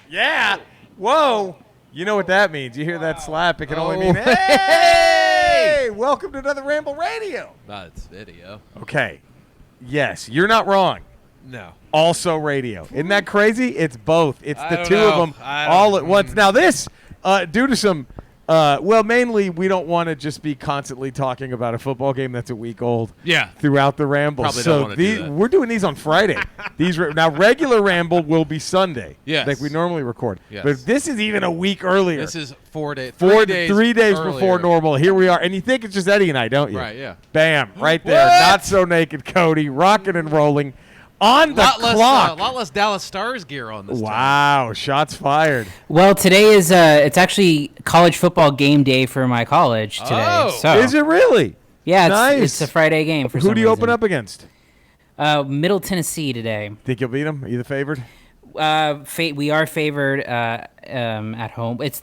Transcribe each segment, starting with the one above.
Yeah. Whoa. You know what that means. You hear that slap, it can only mean, hey, welcome to another Ramble Radio. That's video. Okay. Yes, you're not wrong. No. Also radio. Isn't that crazy? It's both. It's the two of them all all at once. Now this, due to some, mainly we don't want to just be constantly talking about a football game that's a week old. Yeah. Throughout the Ramble. Probably so don't want to do that. we're doing these on Friday. Now regular Ramble will be Sunday. Yes. Like we normally record. Yes. But this is even a week earlier. This is 4 days. 3 days earlier. before normal. Here we are. And you think it's just Eddie and I, don't you? Right, yeah. Bam. Right there. What? Not so naked Cody. Rocking and rolling. On the clock. A lot less Dallas Stars gear on this time. Wow. Shots fired. Well, today is it's actually college football game day for my college today. Oh. So, Is it really? yeah, Nice. it's a Friday game for Who some do you open reason. up against? Middle Tennessee today. Think you'll beat them? Are you the favored? We are favored at home. It's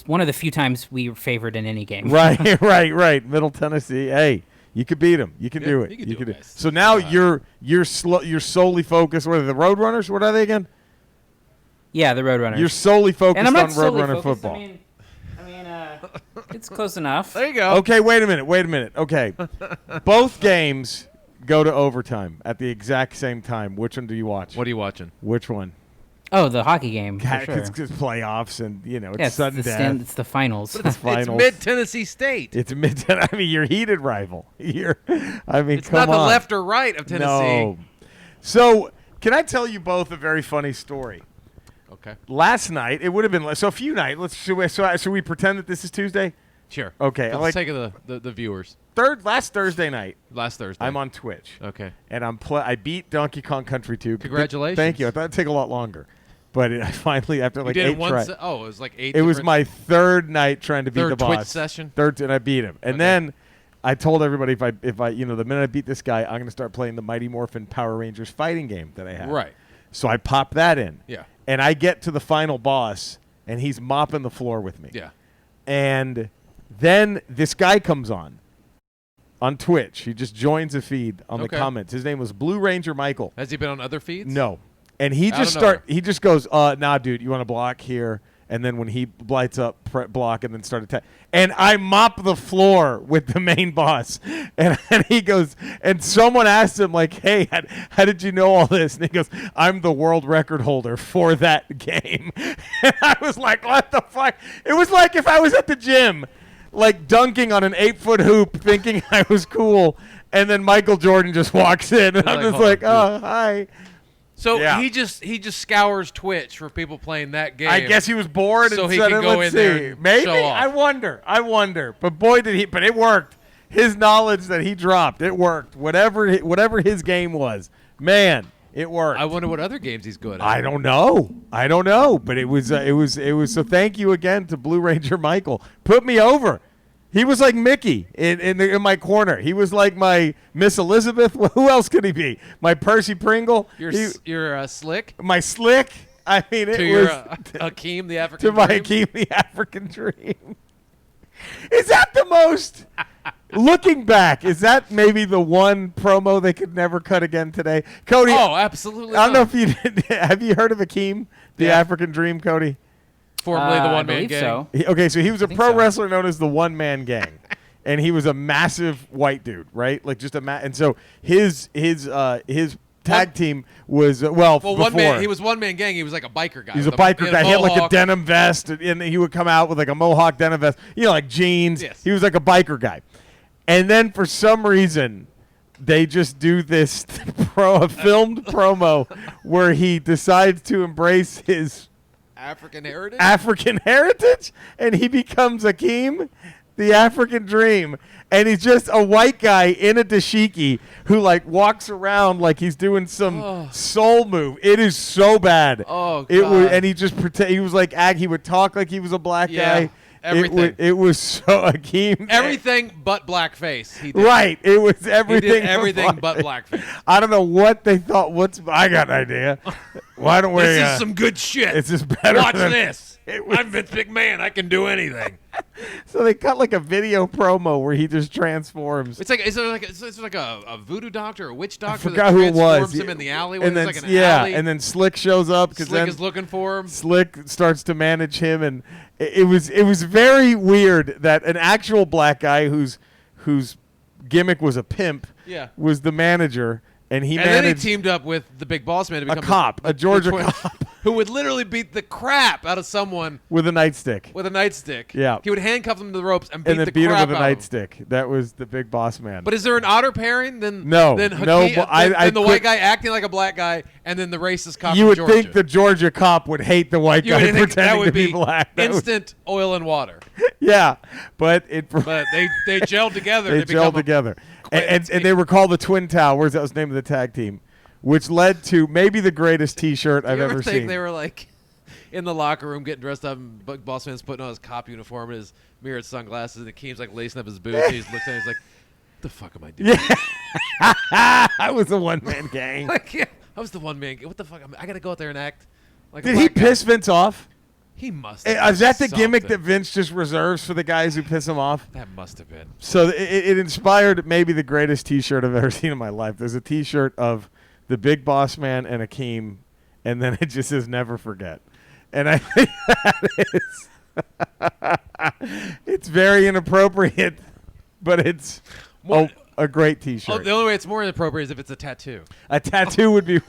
one of the few times we are favored in any game. Right. Middle Tennessee. Hey, you could beat them. You can do it. you can do it, it. guys. So now you're solely focused. What are the Roadrunners? What are they again? Yeah, the Roadrunners. You're solely focused and I'm not on solely Roadrunner focused. football. I mean, it's close enough. There you go. Okay, wait a minute. Okay. Both games go to overtime at the exact same time. Which one do you watch? What are you watching? Which one? Oh, the hockey game. For sure. It's playoffs and, it's Yeah, sudden death. it's the finals. It's finals. It's mid-Tennessee State. It's mid. I mean, your heated rival. It's come not the on. left or right of Tennessee. No. So, can I tell you both a very funny story? Okay. Last night, it would have been a few nights. Should we pretend that this is Tuesday? Sure. Okay. For the sake of the viewers. Last Thursday night, Last Thursday. I'm on Twitch. Okay. And I beat Donkey Kong Country 2. Congratulations. Thank you. I thought it'd take a lot longer. But I finally, after like you did 8 one tries. it was like 8 It was different- my third night trying to beat the Third boss. Twitch session? Third, and I beat him. And Okay. then I told everybody if I the minute I beat this guy, I'm going to start playing the Mighty Morphin Power Rangers fighting game that I have. Right. So I pop that in. Yeah. And I get to the final boss, and he's mopping the floor with me. Yeah. And then this guy comes on Twitch. He just joins a feed on the comments. His name was Blue Ranger Michael. Has he been on other feeds? No. And he just goes, nah, dude, you want to block here? And then when he lights up, block, and then start attack. And I mop the floor with the main boss. And he goes, and someone asked him, like, hey, how did you know all this? And he goes, I'm the world record holder for that game. And I was like, what the fuck? It was like if I was at the gym, like dunking on an 8-foot hoop, thinking I was cool. And then Michael Jordan just walks in. And I'm just like, oh, hi. So Yeah. he just scours Twitch for people playing that game. I guess he was bored, So and he said, could go "Let's in there see." and Maybe show off. I wonder. But boy, did he! But it worked. His knowledge that he dropped, it worked. Whatever his game was, man, it worked. I wonder what other games he's good at. I don't know. But it was. So thank you again to Blue Ranger Michael. Put me over. He was like Mickey in my corner. He was like my Miss Elizabeth. Who else could he be? My Percy Pringle. You're Slick. My Slick. I mean, To it your was Akeem the African to my Dream. Akeem the African Dream. Is that the most? Looking back, is that maybe the one promo they could never cut again today? Cody. Oh, absolutely. I don't know not. if you did. Have you heard of Akeem the Yeah. African Dream, Cody? Formerly the I one man believe gang. so. So he was a think pro so. wrestler known as the One Man Gang, and he was a massive white dude, right? Like just and so his tag team was Well, before. one man. He was one man gang. He was like a biker guy. He was a with he biker had guy. He had like a mohawk. denim vest, and he would come out with like a mohawk denim vest, like jeans. Yes. He was like a biker guy. And then for some reason, they just do this filmed promo where he decides to embrace his African heritage. African heritage, and he becomes Akeem, the African Dream. And he's just a white guy in a dashiki who like walks around like he's doing some soul move. It is so bad. Oh, It was, God. and he just he was like he would talk like he was a black Yeah, guy. everything. It was so Akeem. Everything but blackface. He did. Right. It was everything. He did everything but blackface. I don't know what they thought. I got an idea. Why don't we? This is some good shit. It's just better. Watch than, this. I'm Vince McMahon. I can do anything. So they cut like a video promo where he just transforms. It's like a voodoo doctor or a witch doctor forgot that who it was. transforms him in the alley. And then like an alley. and then Slick shows up because Slick then is looking for him. Slick starts to manage him, and it was very weird that an actual black guy whose gimmick was a pimp was the manager. And then he managed teamed up with the big boss man to become a cop, a Georgia twin, cop, who would literally beat the crap out of someone with a nightstick. with a nightstick. Yeah. He would handcuff them to the ropes and And then the beat him crap with a out of nightstick. That was the big boss man. But is there an odder pairing than No, than no, Hakeem, but than I the white guy acting like a black guy and then the racist cop you from would Georgia? think the Georgia cop would hate the white You guy would think that pretending would to be be black. That was- instant oil and water. yeah, but But they gelled together. they to become gelled together, and they were called the Twin Towers. That was the name of the tag team, which led to maybe the greatest T-shirt I've you ever ever think seen. they were like in the locker room getting dressed up, and Boss Man's putting on his cop uniform and his mirrored sunglasses, and Akeem's like lacing up his boots. And he just looks at him, he's like, "The fuck am I doing?" Yeah, I was a one-man gang. Like, yeah, I was the one man. What the fuck? I gotta go out there and act like. Did he piss Vince off? He must. Is that the gimmick that something. Vince just reserves for the guys who piss him off? That must have been. So it inspired maybe the greatest T-shirt I've ever seen in my life. There's a T-shirt of the Big Boss Man and Akeem, and then it just says "Never Forget," and I think that is it's very inappropriate, but it's a great T-shirt. The only way it's more inappropriate is if it's a tattoo. A tattoo would be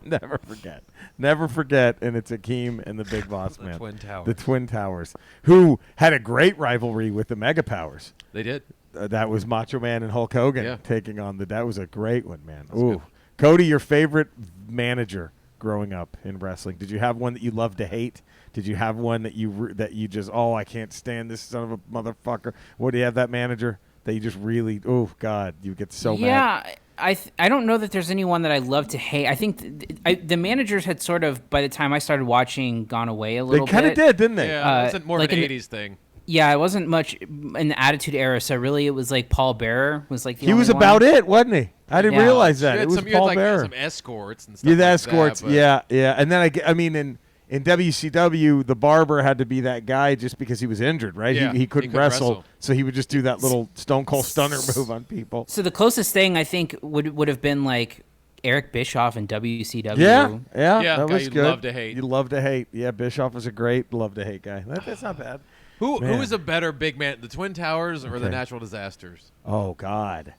never forget. Never forget, and it's Akeem and the Big Boss Man. Twin Towers. The Twin Towers, who had a great rivalry with the Mega Powers. They did. That was Macho Man and Hulk Hogan taking on that was a great one, man. That's Ooh. good. Cody, your favorite manager growing up in wrestling? Did you have one that you loved to hate? Did you have one that you just I can't stand this son of a motherfucker? What do you have that manager that you just really God, you get so mad? Yeah, I don't know that there's anyone that I love to hate. I think the managers had sort of, by the time I started watching, gone away a little They bit. kind of did, didn't they? Yeah, it wasn't more like of an in the- 80s thing. Yeah, it wasn't much in the Attitude Era, so really it was like Paul Bearer was like the He only was one. about it, wasn't he? I didn't Yeah. realize that. You It had was some, you had Paul like Bearer. some escorts and stuff. Yeah, the like escorts. That, but Yeah. And then I mean, in WCW, the barber had to be that guy just because he was injured, right? Yeah, He couldn't couldn't wrestle, wrestle. so he would just do that little Stone Cold Stunner move on people. So the closest thing I think would have been like Eric Bischoff in WCW. Yeah, Yeah, that guy was you'd good. love to hate. You love to hate. Yeah, Bischoff was a great love to hate guy. That's not bad. Who Man. is a better big man, the Twin Towers or the Okay. Natural Disasters? Oh God.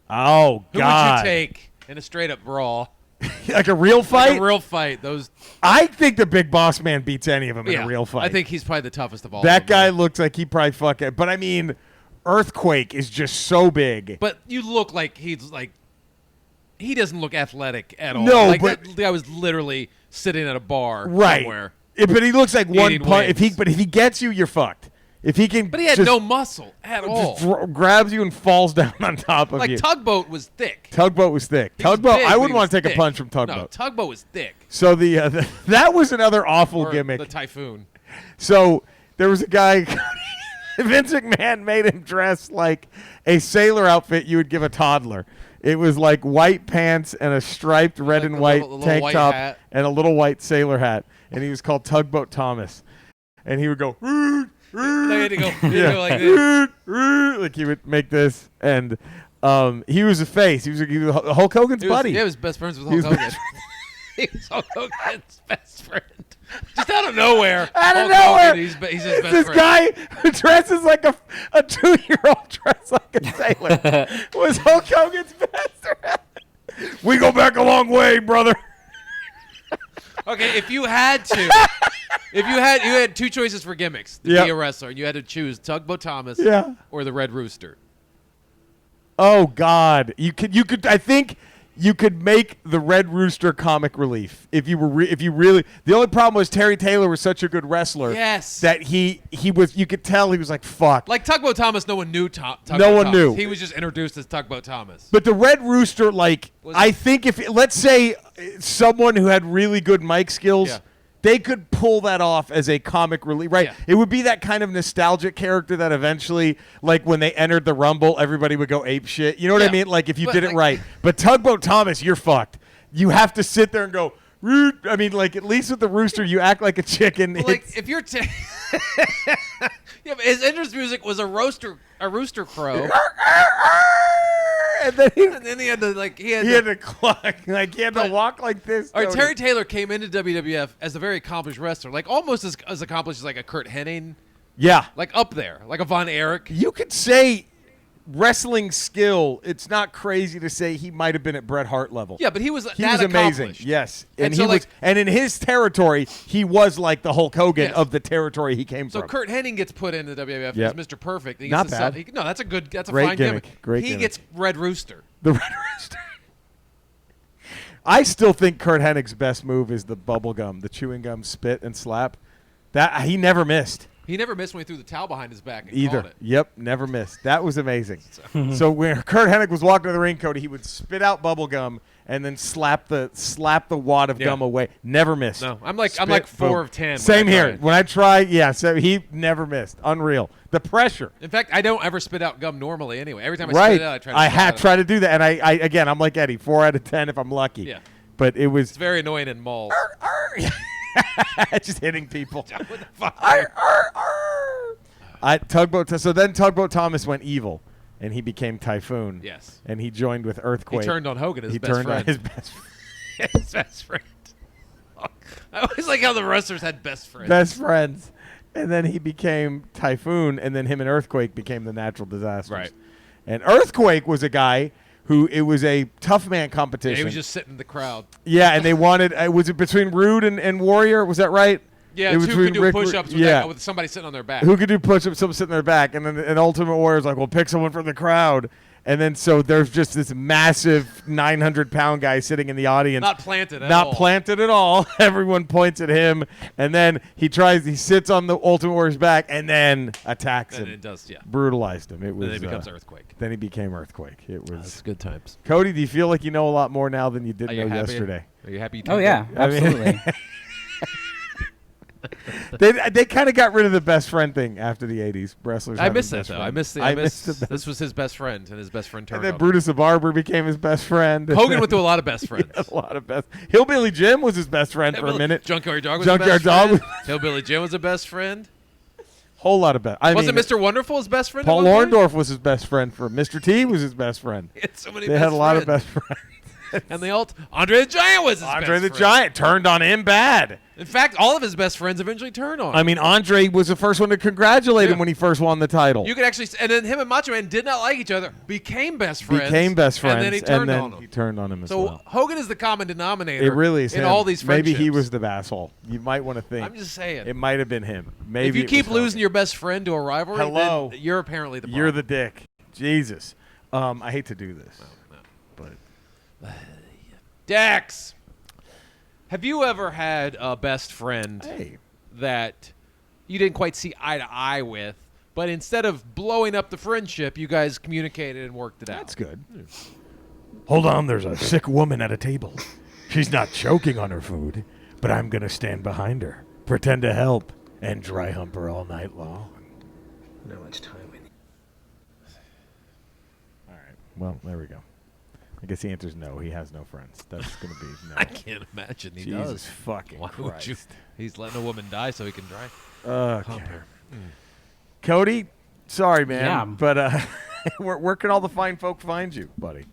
Oh Who God. would you take in a straight up brawl? Like a real fight? Like a real fight. Those. I think the Big Boss Man beats any of them in Yeah, a real fight. I think he's probably the toughest of all. that of them. guy looks like he probably fuck it. But I mean, Earthquake is just so big. But you look like he's like. He doesn't look athletic at all. No, like but- that guy was literally sitting at a bar Right. somewhere. Yeah, but he looks like one Eating punch. wings. But if he gets you, you're fucked. If he can, But he had just, no muscle at all. just grabs you and falls down on top of Like you. Tugboat was thick. Tugboat was thick. He was Tugboat. big, I but wouldn't he want to was take a thick. punch from No, Tugboat. Tugboat was thick. So that was another awful Or gimmick. The Typhoon. So there was a guy, Vince McMahon made him dress like a sailor outfit you would give a toddler. It was like white pants and a striped red Like and the white little tank white top hat. and a little white sailor hat. And he was called Tugboat Thomas. And he would go, They had to go, yeah. like this. like he would make this. And he was a face. He was Hulk Hogan's buddy. Yeah, he was best friends with He was Hulk Hogan. He was Hulk Hogan's best friend. Just out of nowhere. Out of Hulk nowhere. Hogan, he's his best This friend. guy who dresses like a 2-year-old dressed like a sailor was Hulk Hogan's best friend. We go back a long way, brother. Okay, if you had to, you had two choices for gimmicks to Yep. be a wrestler, and you had to choose Tugboat Thomas Yeah. or the Red Rooster. Oh God, you could. I think you could make the Red Rooster comic relief if you were if you really. The only problem was Terry Taylor was such a good wrestler. Yes. That he was. You could tell he was like fuck. Like Tugboat Thomas, no one knew Tugboat No one Thomas. knew. He was just introduced as Tugboat Thomas. But the Red Rooster, like, Was I it- think if, let's say, someone who had really good mic skills, Yeah. they could pull that off as a comic relief, right? Yeah. It would be that kind of nostalgic character that eventually, like, when they entered the Rumble, everybody would go ape shit. You know what I Yeah. mean? Like, if you But, did it like- right. But Tugboat Thomas, you're fucked. You have to sit there and go, Root. I mean, like at least with the rooster, you act like a chicken. Well, like if you're, yeah, but his entrance music was a rooster crow, and then and then he had to cluck, like he had to walk like this. All right, Terry Taylor came into WWF as a very accomplished wrestler, like almost as accomplished as like a Kurt Hennig, Yeah, like up there, like a Von Erich. you could say wrestling skill. It's not crazy to say he might have been at Bret Hart level. Yeah, but he was He was amazing. accomplished. Yes, And and so, he was, like- and in his territory, he was like the Hulk Hogan Yes. of the territory he came So from. Kurt Hennig gets put into the WWF Yep. as Mr. Perfect. He Not gets to bad. no, that's a Great fine gimmick. Great He gimmick. gets Red Rooster. The Red Rooster. I still think Kurt Hennig's best move is the bubble gum, the chewing gum spit and slap. That he never missed. He never missed when he threw the towel behind his back and Either. called it. Yep, never missed. That was amazing. So when Kurt Hennig was walking to the ring, Cody, he would spit out bubble gum and then slap the wad of gum away. Never missed. No, I'm like Spit, 4 boom. of 10. Same when I here. try. When I try, yeah, so he never missed. Unreal. The pressure. In fact, I don't ever spit out gum normally anyway. Every time I Right. spit it out, I try to spit it try out. to do that, and I again, I'm like Eddie, 4 out of 10 if I'm lucky. Yeah. But it was It's very annoying in malls. just hitting people. What the fuck? So then Tugboat Thomas went evil, and he became Typhoon. Yes. And he joined with He Earthquake. turned on Hogan, his He best turned friend. on his best His best friend. I always like how the wrestlers had best friends. best friends. And then he became Typhoon, and then him and Earthquake became the Natural Disasters. Right. And Earthquake was a guy who it was a tough man Yeah, competition. he was just sitting in the crowd. Yeah, and they wanted was it between Rude and Warrior? Was that right? Yeah, It was two could between do Rick- push-ups with, yeah. with somebody sitting on their back. Who could do push-ups? Someone sitting in their back, and then an Ultimate Warrior's like, "Well, pick someone from the crowd." And then so there's just this massive 900-pound guy sitting in the audience, Not planted at not all. planted at all. Everyone points at him, and then he sits on the Ultimate Warrior's back, and then attacks And him, it does, yeah. brutalized him. It was. And then it becomes Earthquake. Then he became Earthquake. It was. That's good times. Cody, do you feel like you know a lot more now than you did Are you know happy? yesterday? Are you happy? You Oh tuned yeah, in? I mean- absolutely. They kind of got rid of the best friend thing after the 80s. Wrestlers. I having missed that best though. friends. I missed missed the this was his best friend, and his best friend And turned then on him. Brutus the Barber became his best friend. Hogan went through a lot of best friends. a lot of best. Hillbilly Jim was his best friend for a minute. Junkyard Dog was Junkyard his best Dog friend. was- Hillbilly Jim was a best friend. Whole lot of best. Wasn't Mr. Wonderful his best friend? at Paul one point? Orndorff was his best friend. For Mr. T was his best friend. He had so many They best had a lot of friends. best friends. And Andre the Giant was his Andre best the friend. Giant turned on him bad. In fact, all of his best friends eventually turned on him. I mean, Andre was the first one to congratulate him Yeah. when he first won the title. You could actually, and then him and Macho Man did not like each other, became best friends. Became best friends, and then he turned on he him. turned on him as So well. Hogan is the common denominator. It really is in him. all these friendships. Maybe he was the asshole. You might want to think. I'm just saying. It might have been him. Maybe if you it keep was losing Hogan. your best friend to a rivalry, Hello. then you're apparently the You're problem. the dick. Jesus. I hate to do this, but Dex. Have you ever had a best friend hey, that you didn't quite see eye to eye with, but instead of blowing up the friendship, you guys communicated and worked it out? that's good. Hold on, there's a sick woman at a table. She's not choking on her food, but I'm gonna stand behind her, pretend to help, and dry hump her all night long. Not much time in. All right. Well, there we go. I guess the answer's no. He has no friends. That's gonna be no. I can't imagine he Jesus does. fucking Why would Christ. you? He's letting a woman die so he can dry Okay. hump her. Cody, sorry, man, Yeah. but where can all the fine folk find you, buddy?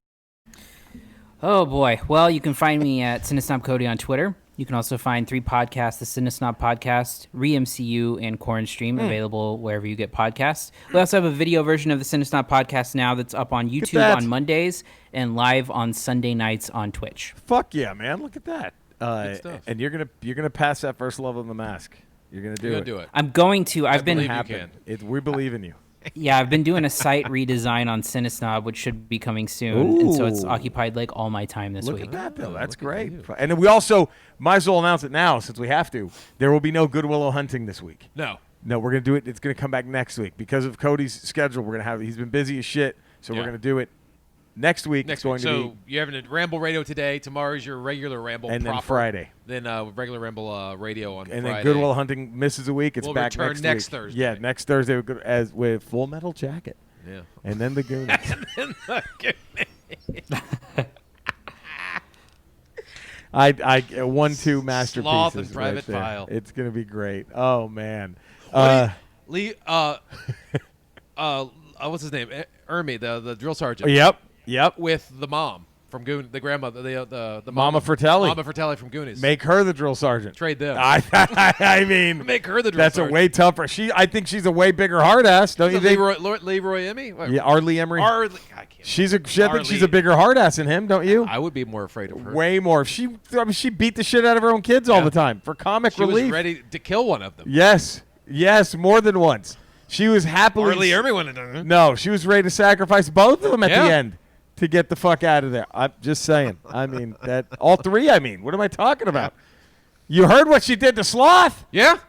Oh boy. Well, you can find me at Cinesnob Cody on Twitter. You can also find 3 podcasts: the Cinesnob Podcast, Re-MCU, and Corn Stream, available wherever you get podcasts. We also have a video version of the Cinesnob Podcast now that's up on YouTube that. on Mondays and live on Sunday nights on Twitch. Fuck yeah, man! Look at that. Good stuff. And you're gonna pass that first level of the mask. You're gonna do You're it. gonna do it. I'm going to. I've been believe you Happen. can. We believe in you. Yeah, I've been doing a site redesign on Cinesnob, which should be coming soon, and so it's Ooh. occupied like all my time this Look week. at that, though. Oh, That's look at great. you. And then we also might as well announce it now, since we have to. There will be no Good Willow hunting this week. No. No, we're gonna do it. It's gonna come back next week because of Cody's schedule. We're gonna have. He's been busy as shit, so Yeah. we're gonna do it next week. Next it's going week. to So be, you're having a Ramble radio today. Tomorrow's your regular Ramble and then proper. Friday. Then regular Ramble radio on And Friday. then Good Will Hunting misses a week. It's We'll back return next week. Thursday. Yeah, next Thursday as with Full Metal Jacket. Yeah. And then the Goonies. I 1-2 masterpieces. Sloth and Private right there. File. It's gonna be great. Oh man. Lee, what's his name? Ermi, the drill sergeant. Yep. With the mom from Goon, the grandmother, the Mama Fratelli. Mama Fratelli from Goonies. Make her the drill sergeant. Trade them. I mean, Make her the drill that's sergeant. a way tougher. I think she's a way bigger hard ass. Don't you think? Leroy Emmy? Yeah, Arlie Emery. I can't. I think she's a bigger hard ass than him. Don't you? I would be more afraid of her. Way more. She beat the shit out of her own kids all the time for comic She relief. was ready to kill one of them. Yes, more than once. She was happily. Arlie Emery wouldn't have done it. No, she was ready to sacrifice both of them at Yeah. the end to get the fuck out of there. I'm just saying. I mean that all three. I mean, what am I talking about? You heard what she did to Sloth? Yeah.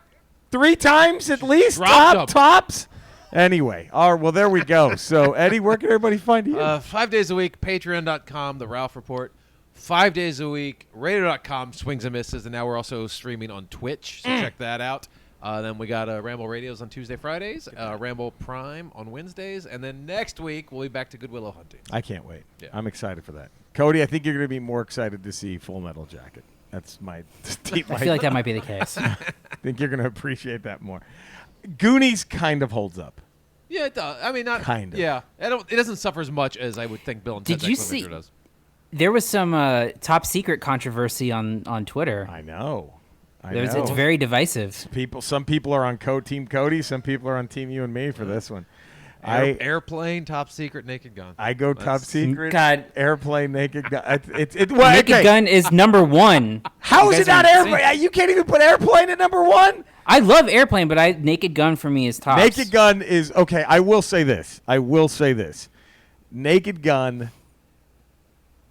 3 times at least. Dropped him. Tops. Anyway, all right, well there we go. So Eddie, where can everybody find you? 5 days a week, patreon.com, The Ralph Report. 5 days a week, radio.com, Swings and Misses. And now we're also streaming on Twitch, so check that out. Then we got Ramble Radios on Tuesday, Fridays, Ramble Prime on Wednesdays, and then next week we'll be back to Good Willow Hunting. I can't wait. Yeah. I'm excited for that. Cody, I think you're going to be more excited to see Full Metal Jacket. That's my. I feel like that might be the case. I think you're going to appreciate that more. Goonies kind of holds up. Yeah, it does. I mean, not Kind of. Yeah, it doesn't suffer as much as I would think Bill and Ted's Did you Excellent see- Adventure does. There was some top secret controversy on Twitter. I know. It's very divisive. Some people are on Team Cody. Some people are on Team You and Me for this one. Airplane, Top Secret, Naked Gun. I go Top Secret. God. Airplane, Naked Gun. Naked Gun is number 1. How is You it guys not are Airplane? You can't even put Airplane at number 1. I love Airplane, but Naked Gun for me is tops. Naked Gun is okay. I will say this. Naked Gun,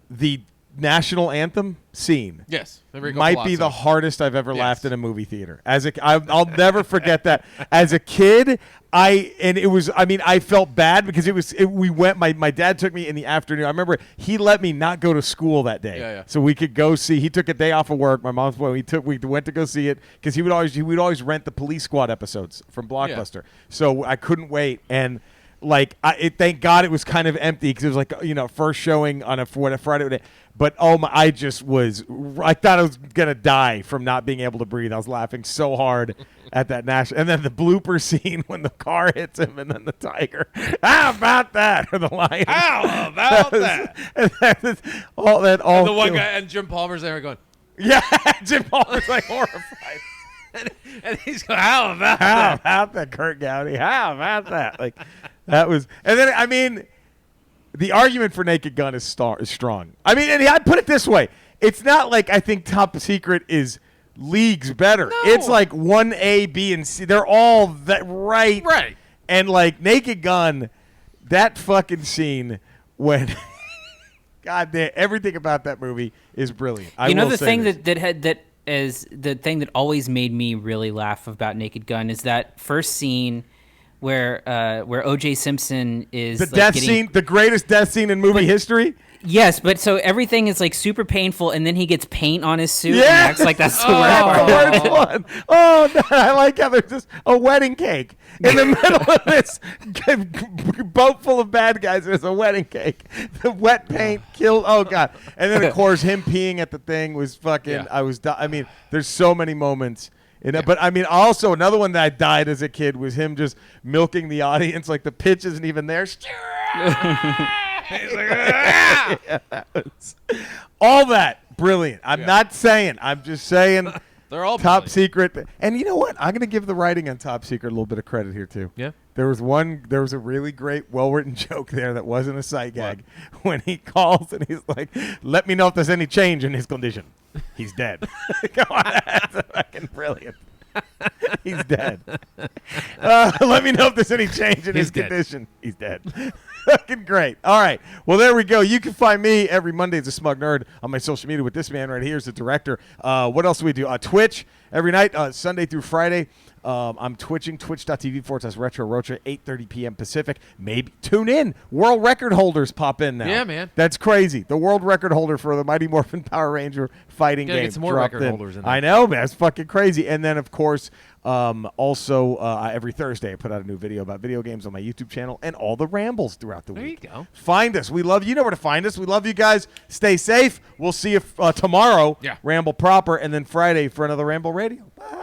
the national anthem scene. Yes. Might be the hardest I've ever laughed in a movie theater. I'll never forget that. As a kid, I felt bad because my dad took me in the afternoon. I remember he let me not go to school that day. Yeah. So we could go see. He took a day off of work. My mom's boy. We went to go see it because he would always rent the Police Squad episodes from Blockbuster. Yeah. So I couldn't wait and. Thank God it was kind of empty because it was like first showing on a Friday. But I thought I was gonna die from not being able to breathe. I was laughing so hard at that national. And then the blooper scene when the car hits him and then the tiger. How about that? Or the lion. How about that? And the one guy and Jim Palmer's there going. Yeah, Jim Palmer's like horrified. And he's going, how about that, Kurt Gowdy? How about that? Like, that was, and then the argument for Naked Gun is strong. I mean, and I'd put it this way: it's not like I think Top Secret is leagues better. No. It's like 1A, B, and C. They're all that right. And like Naked Gun, that fucking scene when. God damn, everything about that movie is brilliant. The thing the thing that always made me really laugh about Naked Gun is that first scene where O.J. Simpson is the death scene, the greatest death scene in movie history. Yes, but so everything is like super painful, and then he gets paint on his suit and Yes! acts like that's the worst part. One. Oh, no, I like how there's just a wedding cake in the middle of this boat full of bad guys. There's a wedding cake. The wet paint killed. Oh God! And then of course him peeing at the thing was fucking. Yeah. I mean, there's so many moments. But I mean, also another one that I died as a kid was him just milking the audience. Like the pitch isn't even there. He's like, ah! All that brilliant. I'm not saying. I'm just saying. They're all Top brilliant. Secret. And you know what? I'm going to give the writing on Top Secret a little bit of credit here too. Yeah. There was a really great, well-written joke there that wasn't a sight gag. When he calls and he's like, "Let me know if there's any change in his condition." He's dead. Come on, that's fucking brilliant. He's dead. Let me know if there's any change in his condition. He's dead. Fucking great. All right. Well, there we go. You can find me every Monday as a Smug Nerd on my social media with this man right here as the director. What else do we do? Twitch every night, Sunday through Friday. I'm twitching, twitch.tv/Retro Rocha, 8:30 p.m. Pacific. Maybe tune in. World record holders pop in now. Yeah, man. That's crazy. The world record holder for the Mighty Morphin Power Ranger fighting Gotta game. get some more dropped record in. holders in there. I know, man. It's fucking crazy. And then, of course, also every Thursday I put out a new video about video games on my YouTube channel and all the rambles throughout the week. There you go. Find us. We love you. You know where to find us. We love you guys. Stay safe. We'll see you tomorrow, Yeah. Ramble proper, and then Friday for another Ramble Radio. Bye.